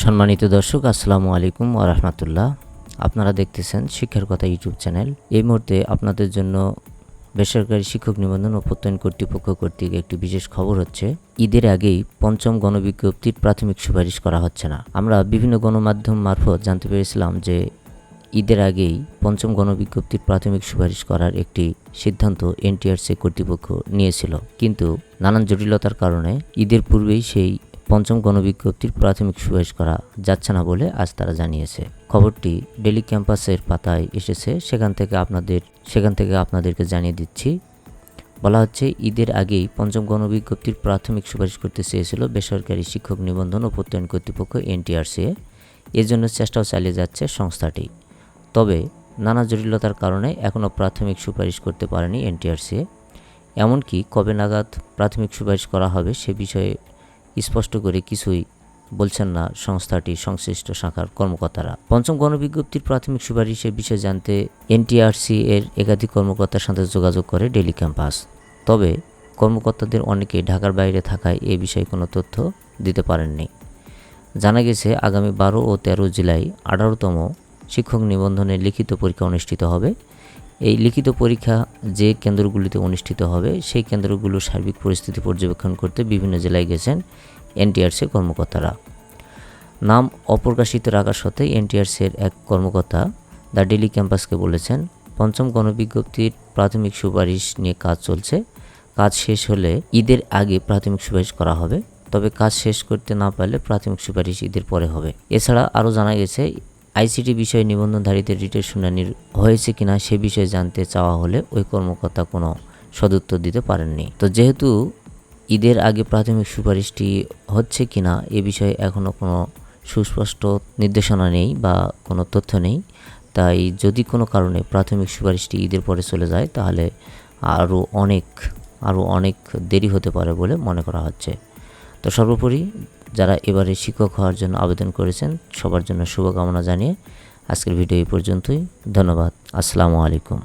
সম্মানিত দর্শক, আসসালামু আলাইকুম ওয়া রাহমাতুল্লাহ। আপনারা দেখতেছেন শিক্ষার কথা ইউটিউব চ্যানেল। এই মুহূর্তে আপনাদের জন্য বেসরকারি শিক্ষক নিবন্ধন ও প্রত্যয়ন কর্তৃপক্ষ কর্তৃক একটি বিশেষ খবর হচ্ছে, ঈদের আগেই পঞ্চম গণবিজ্ঞপ্তির প্রাথমিক সুপারিশ করা হচ্ছে না। আমরা বিভিন্ন গণমাধ্যম মারফত জানতে পেরেছিলাম যে ঈদের আগেই পঞ্চম গণবিজ্ঞপ্তির প্রাথমিক সুপারিশ করার একটি সিদ্ধান্ত এনটিআরসি কর্তৃপক্ষ নিয়েছিল, কিন্তু নানান জটিলতার কারণে ঈদের পূর্বেই সেই পঞ্চম গণবিজ্ঞপ্তির প্রাথমিক সুপারিশ করা যাচ্ছে না বলে আজ তারা জানিয়েছে। খবরটি ডেইলি ক্যাম্পাসের পাতায় এসেছে, সেখান থেকে আপনাদেরকে জানিয়ে দিচ্ছি। বলা হচ্ছে, ঈদের আগেই পঞ্চম গণবিজ্ঞপ্তির প্রাথমিক সুপারিশ করতে চেয়েছিল বেসরকারি শিক্ষক নিবন্ধন ও প্রত্যয়ন কর্তৃপক্ষ এনটিআরসি। এর জন্য চেষ্টাও চালিয়ে যাচ্ছে সংস্থাটি। তবে নানা জটিলতার কারণে এখনও প্রাথমিক সুপারিশ করতে পারেনি এনটিআরসি। এমনকি কবে নাগাদ প্রাথমিক সুপারিশ করা হবে সে বিষয়ে স্পষ্ট করে কিছুই বলছেন না সংস্থাটির সংশ্লিষ্ট শাখার কর্মকর্তারা। পঞ্চম গণবিজ্ঞপ্তির প্রাথমিক সুপারিশের বিষয়ে জানতে এনটিআরসি এর একাধিক কর্মকর্তার সাথে যোগাযোগ করে ডেইলি ক্যাম্পাস। তবে কর্মকর্তাদের অনেকে ঢাকার বাইরে থাকায় এ বিষয়ে কোনো তথ্য দিতে পারেননি। জানা গেছে, আগামী 12 ও 13 জুলাই 18তম শিক্ষক নিবন্ধনের লিখিত পরীক্ষা অনুষ্ঠিত হবে। এই লিখিত পরীক্ষা যে কেন্দ্রগুলিতে অনুষ্ঠিত হবে সেই কেন্দ্রগুলোর সার্বিক পরিস্থিতি পর্যবেক্ষণ করতে বিভিন্ন জেলায় গেছেন এনটিআরসি কর্মকর্তারা। নাম অপ্রকাশিত রাখার সত্ত্বে এনটিআরসির এক কর্মকর্তা দ্য ডেইলি ক্যাম্পাসকে বলেছেন, পঞ্চম গণবিজ্ঞপ্তির প্রাথমিক সুপারিশ নিয়ে কাজ চলছে। কাজ শেষ হলে ঈদের আগে প্রাথমিক সুপারিশ করা হবে, তবে কাজ শেষ করতে না পারলে প্রাথমিক সুপারিশ ঈদের পরে হবে। এছাড়া আরও জানা গেছে, আইসিটি বিষয়ে নিবন্ধনধারীদের রিটের শুনানি হয়েছে কিনা সে বিষয়ে জানতে চাওয়া হলে ওই কর্মকর্তা কোনো সদুত্তর দিতে পারেননি। তো যেহেতু ঈদের আগে প্রাথমিক সুপারিশটি হচ্ছে কিনা এ বিষয়ে এখনও কোনো সুস্পষ্ট নির্দেশনা নেই বা কোনো তথ্য নেই। তাই যদি কোনো কারণে প্রাথমিক সুপারিশটি ঈদের পরে চলে যায় তাহলে আরও অনেক দেরি হতে পারে বলে মনে করা হচ্ছে। তো সর্বোপরি যারা এবারে শিক্ষক হওয়ার জন্য আবেদন করেছেন সবার জন্য শুভকামনা জানিয়ে আজকের ভিডিও এই পর্যন্তই। ধন্যবাদ। আসসালামু আলাইকুম।